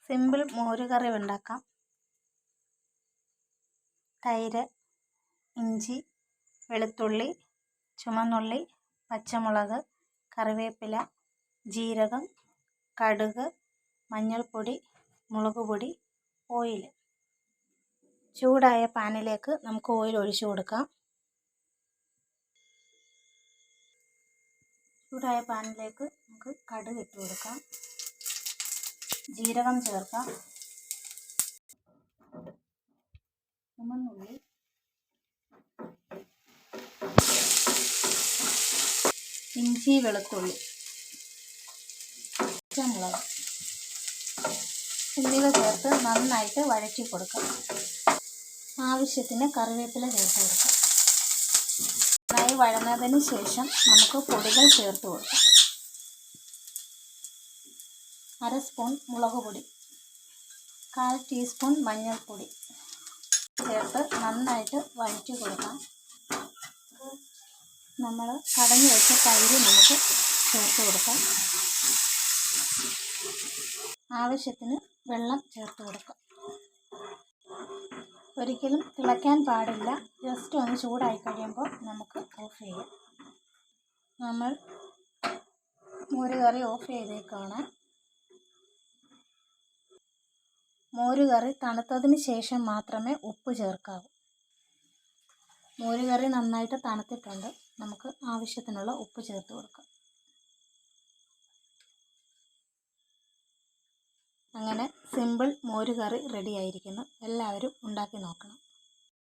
Simple മോരുകറി ഉണ്ടാക്കാം. തൈര്, ഇഞ്ചി, വെളുത്തുള്ളി, ചുമന്നുള്ളി, പച്ചമുളക്, കറിവേപ്പില, ജീരകം, കടുക്, മഞ്ഞൾപ്പൊടി, മുളക് പൊടി, ഓയിൽ. ചൂടായ പാനിലേക്ക് നമുക്ക് ഓയിൽ ഒഴിച്ചു കൊടുക്കാം. ചൂടായ പാനിലേക്ക് നമുക്ക് കടുക് ഇട്ട് കൊടുക്കാം. ജീരകം ചേർക്കാം. ചുമന്നുള്ളി, ഇഞ്ചി, വെളുത്തുള്ളി, പച്ചമുളക് എന്നിവ ചേർത്ത് നന്നായിട്ട് വഴറ്റി കൊടുക്കാം. ആവശ്യത്തിന് കറിവേപ്പില ചേർത്ത് കൊടുക്കാം. നന്നായി വഴന്നതിന് ശേഷം നമുക്ക് പൊടികൾ ചേർത്ത് കൊടുക്കാം. 1/2 സ്പൂൺ മുളക് പൊടി, 1/4 ടീസ്പൂൺ മഞ്ഞൾപ്പൊടി ചേർത്ത് നന്നായിട്ട് വഴറ്റി കൊടുക്കാം. നമ്മൾ കടഞ്ഞു വെച്ച തൈര് നമുക്ക് ചേർത്ത് കൊടുക്കാം. ആവശ്യത്തിന് വെള്ളം ചേർത്ത് കൊടുക്കാം. ഒരിക്കലും തിളയ്ക്കാൻ പാടില്ല. ജസ്റ്റ് ഒന്ന് ചൂടായി കഴിയുമ്പോൾ നമുക്ക് ഓഫ് ചെയ്യാം. നമ്മൾ മോരുകറി ഓഫ് ചെയ്തേക്കാണ്. മോരുകറി തണുത്തതിന് ശേഷം മാത്രമേ ഉപ്പ് ചേർക്കാവൂ. മോരുകറി നന്നായിട്ട് തണുത്തിട്ടുണ്ട്. നമുക്ക് ആവശ്യത്തിനുള്ള ഉപ്പ് ചേർത്ത് കൊടുക്കാം. അങ്ങനെ സിമ്പിൾ മോരുകറി റെഡി ആയിരിക്കുന്നു. എല്ലാവരും ഉണ്ടാക്കി നോക്കണം.